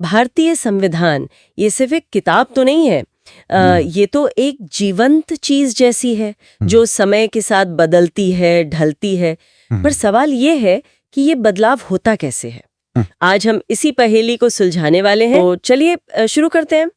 भारतीय संविधान ये सिर्फ एक किताब तो नहीं है। ये तो एक जीवंत चीज जैसी है जो समय के साथ बदलती है, ढलती है। पर सवाल ये है कि ये बदलाव होता कैसे है। आज हम इसी पहेली को सुलझाने वाले हैं। तो चलिए शुरू करते हैं।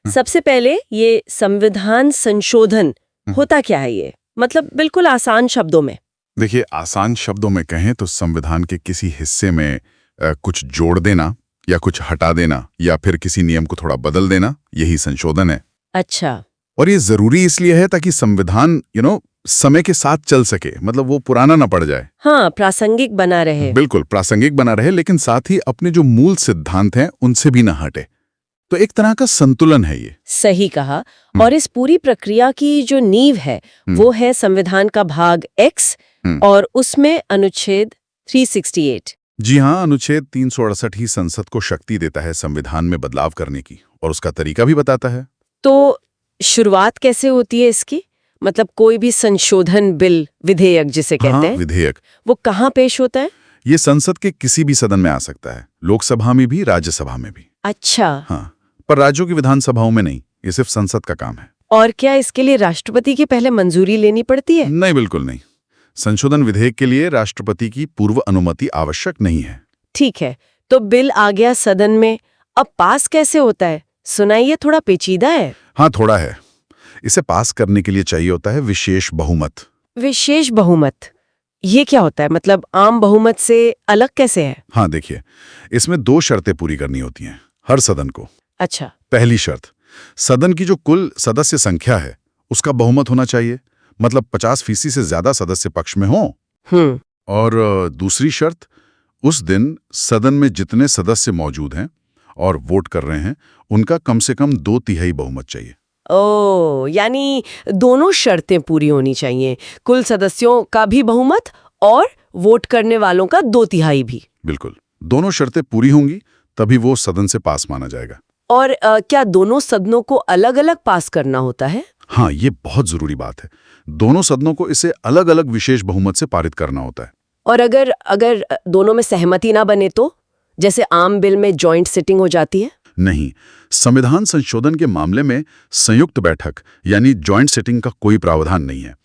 सबसे पहले ये संविधान संशोधन होता क्या है? ये मतलब बिल्कुल आसान शब्दों में। देखिए, आसान शब्दों में कहें तो संविधान के किसी हिस्से में कुछ जोड़ देना या कुछ हटा देना या फिर किसी नियम को थोड़ा बदल देना, यही संशोधन है। अच्छा। और ये जरूरी इसलिए है ताकि संविधान समय के साथ चल सके, मतलब वो पुराना ना पड़ जाए। हाँ, प्रासंगिक बना रहे। बिल्कुल प्रासंगिक बना रहे, लेकिन साथ ही अपने जो मूल सिद्धांत हैं उनसे भी ना हटे। तो एक तरह का संतुलन है ये। सही कहा। और इस पूरी प्रक्रिया की जो नींव है वो है संविधान का भाग X और उसमें अनुच्छेद 368। जी हाँ, अनुच्छेद 368 ही संसद को शक्ति देता है संविधान में बदलाव करने की, और उसका तरीका भी बताता है। तो शुरुआत कैसे होती है इसकी? मतलब कोई भी संशोधन बिल, विधेयक जिसे कहते हैं, विधेयक, वो कहाँ पेश होता है? ये संसद के किसी भी सदन में आ सकता है, लोकसभा में भी, राज्यसभा में भी। अच्छा। हाँ, पर राज्यों की विधानसभाओं में नहीं, ये सिर्फ संसद का काम है। और क्या इसके लिए राष्ट्रपति की पहले मंजूरी लेनी पड़ती है? नहीं, बिल्कुल नहीं। संशोधन विधेयक के लिए राष्ट्रपति की पूर्व अनुमति आवश्यक नहीं है। ठीक है, तो बिल आ गया सदन में, अब पास कैसे होता है? सुनाइए, थोड़ा पेचीदा है। हाँ, थोड़ा है। इसे पास करने के लिए चाहिए होता है विशेष बहुमत। विशेष बहुमत, ये क्या होता है? मतलब आम बहुमत से अलग कैसे है? हाँ, देखिए, इसमें 2 शर्तें पूरी करनी होती हैं हर सदन को। अच्छा। पहली शर्त, सदन की जो कुल सदस्य संख्या है उसका बहुमत होना चाहिए, मतलब 50% से ज्यादा सदस्य पक्ष में हों। और दूसरी शर्त, उस दिन सदन में जितने सदस्य मौजूद हैं और वोट कर रहे हैं उनका कम से कम 2/3 बहुमत चाहिए। ओ, यानी दोनों शर्तें पूरी होनी चाहिए, कुल सदस्यों का भी बहुमत और वोट करने वालों का 2/3 भी। बिल्कुल, दोनों शर्तें पूरी होंगी तभी वो सदन से पास माना जाएगा। और क्या दोनों सदनों को अलग अलग पास करना होता है? हाँ, ये बहुत जरूरी बात है। दोनों सदनों को इसे अलग अलग विशेष बहुमत से पारित करना होता है। और अगर दोनों में सहमति ना बने तो, जैसे आम बिल में जॉइंट सिटिंग हो जाती है? नहीं, संविधान संशोधन के मामले में संयुक्त बैठक यानी जॉइंट सिटिंग का कोई प्रावधान नहीं है।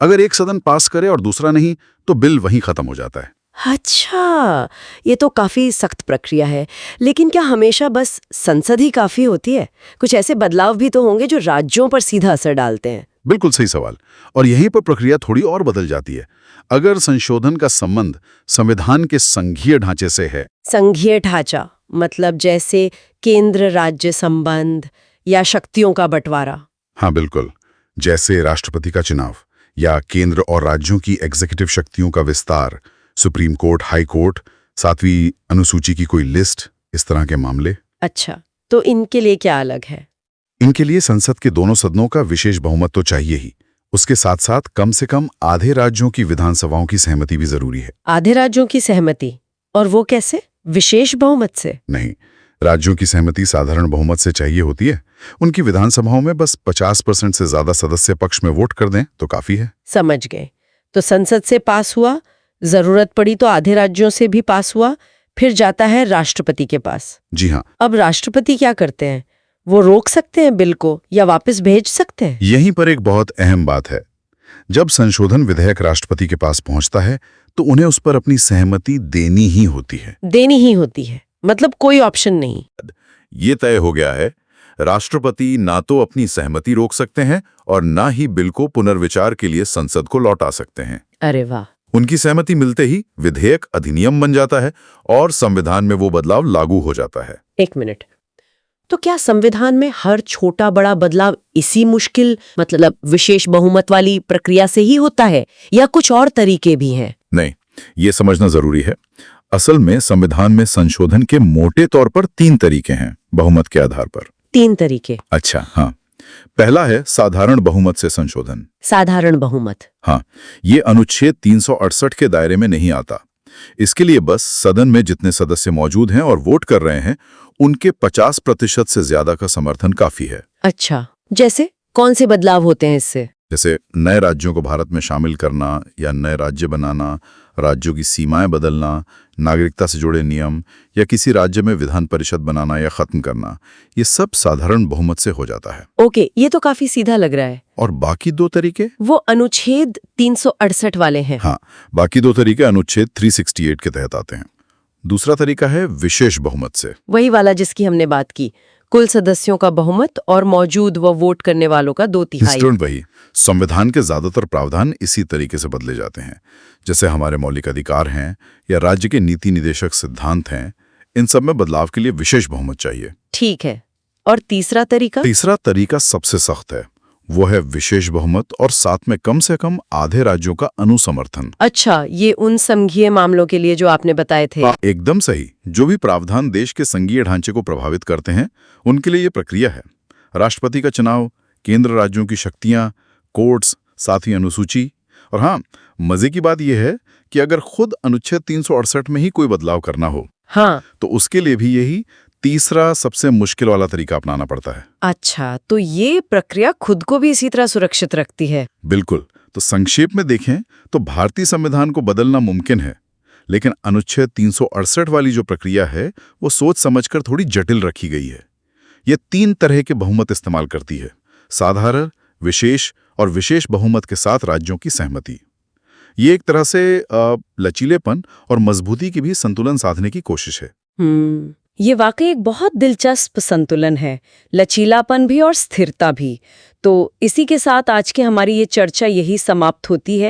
अगर एक सदन पास करे और दूसरा नहीं तो बिल वहीं खत्म हो जाता है। अच्छा, ये तो काफी सख्त प्रक्रिया है। लेकिन क्या हमेशा बस संसद ही काफी होती है? कुछ ऐसे बदलाव भी तो होंगे जो राज्यों पर सीधा असर डालते हैं। बिल्कुल सही सवाल। और यहीं पर प्रक्रिया थोड़ी और बदल जाती है। अगर संशोधन का संबंध संविधान के संघीय ढांचे से है। संघीय ढांचा मतलब जैसे केंद्र राज्य संबंध या शक्तियों का बंटवारा? हाँ, बिल्कुल। जैसे राष्ट्रपति का चुनाव या केंद्र और राज्यों की एग्जीक्यूटिव शक्तियों का विस्तार, सुप्रीम कोर्ट, हाई कोर्ट, 7वीं अनुसूची की कोई लिस्ट, इस तरह के मामले। अच्छा, तो इनके लिए क्या अलग है? इनके लिए संसद के दोनों सदनों का विशेष बहुमत तो चाहिए ही, उसके साथ साथ कम से कम आधे राज्यों की विधानसभाओं की सहमति भी जरूरी है। आधे राज्यों की सहमति? और वो कैसे? विशेष बहुमत से? नहीं, राज्यों की सहमति साधारण बहुमत से चाहिए होती है। उनकी विधानसभाओं में बस 50% से ज्यादा सदस्य पक्ष में वोट कर दें तो काफी है। समझ गए। तो संसद से पास हुआ, जरूरत पड़ी तो आधे राज्यों से भी पास हुआ, फिर जाता है राष्ट्रपति के पास। जी हाँ। अब राष्ट्रपति क्या करते हैं? वो रोक सकते हैं बिल को या वापस भेज सकते हैं? यहीं पर एक बहुत अहम बात है। जब संशोधन विधेयक राष्ट्रपति के पास पहुंचता है तो उन्हें उस पर अपनी सहमति देनी ही होती है। देनी ही होती है, मतलब कोई ऑप्शन नहीं? ये तय हो गया है, राष्ट्रपति ना तो अपनी सहमति रोक सकते हैं और ना ही बिल को पुनर्विचार के लिए संसद को लौटा सकते हैं। अरे वाह। उनकी सहमति मिलते ही विधेयक अधिनियम बन जाता है और संविधान में वो बदलाव लागू हो जाता है। 1 मिनट, तो क्या संविधान में हर छोटा बड़ा बदलाव इसी मुश्किल मतलब विशेष बहुमत वाली प्रक्रिया से ही होता है या कुछ और तरीके भी हैं? नहीं, ये समझना जरूरी है। असल में संविधान में संशोधन के मोटे तौर पर 3 तरीके हैं बहुमत के आधार पर। 3 तरीके? अच्छा, हाँ। पहला है साधारण बहुमत से संशोधन। साधारण बहुमत? हाँ, ये अनुच्छेद 368 के दायरे में नहीं आता। इसके लिए बस सदन में जितने सदस्य मौजूद हैं और वोट कर रहे हैं उनके 50% से ज्यादा का समर्थन काफी है। अच्छा, जैसे कौन से बदलाव होते हैं इससे? जैसे नए राज्यों को भारत में शामिल करना या नए राज्य बनाना, राज्यों की सीमाएं बदलना, नागरिकता से जुड़े नियम या किसी राज्य में विधान परिषद बनाना या खत्म करना, ये सब साधारण बहुमत से हो जाता है। ओके, ये तो काफी सीधा लग रहा है। और बाकी दो तरीके? वो अनुच्छेद 368 वाले हैं। हाँ, बाकी दो तरीके अनुच्छेद 368 के तहत आते हैं। दूसरा तरीका है विशेष बहुमत से। वही वाला जिसकी हमने बात की, कुल सदस्यों का बहुमत और मौजूद व वोट करने वालों का 2/3। वही, संविधान के ज्यादातर प्रावधान इसी तरीके से बदले जाते हैं। जैसे हमारे मौलिक अधिकार हैं या राज्य के नीति निदेशक सिद्धांत हैं, इन सब में बदलाव के लिए विशेष बहुमत चाहिए। ठीक है। और तीसरा तरीका? तीसरा तरीका सबसे सख्त है, वो है विशेष बहुमत और साथ में कम से कम आधे राज्यों का अनुसमर्थन। अच्छा, ये उन संघीय मामलों के लिए जो आपने बताए थे। एकदम सही। जो भी प्रावधान देश के संघीय ढांचे को प्रभावित करते हैं, उनके लिए ये प्रक्रिया है। राष्ट्रपति का चुनाव, केंद्र राज्यों की शक्तियां, कोर्ट्स, साथ ही अनुसूची। और हाँ, मजे की बात यह है कि अगर खुद अनुच्छेद 368 में ही कोई बदलाव करना हो, हाँ, तो उसके लिए भी यही तीसरा सबसे मुश्किल वाला तरीका अपनाना पड़ता है। अच्छा, तो ये प्रक्रिया खुद को भी इसी तरह सुरक्षित रखती है। बिल्कुल। तो संक्षेप में देखें तो भारतीय संविधान को बदलना मुमकिन है, लेकिन अनुच्छेद 368 वाली जो प्रक्रिया है, वो सोच समझकर थोड़ी जटिल रखी गई है। ये 3 तरह के बहुमत इस्तेमाल करती है: साधारण, विशेष और विशेष बहुमत के साथ राज्यों की सहमति। ये एक तरह से लचीलेपन और मजबूती की भी संतुलन साधने की कोशिश है। ये वाकई एक बहुत दिलचस्प संतुलन है, लचीलापन भी और स्थिरता भी। तो इसी के साथ आज की हमारी ये चर्चा यही समाप्त होती है।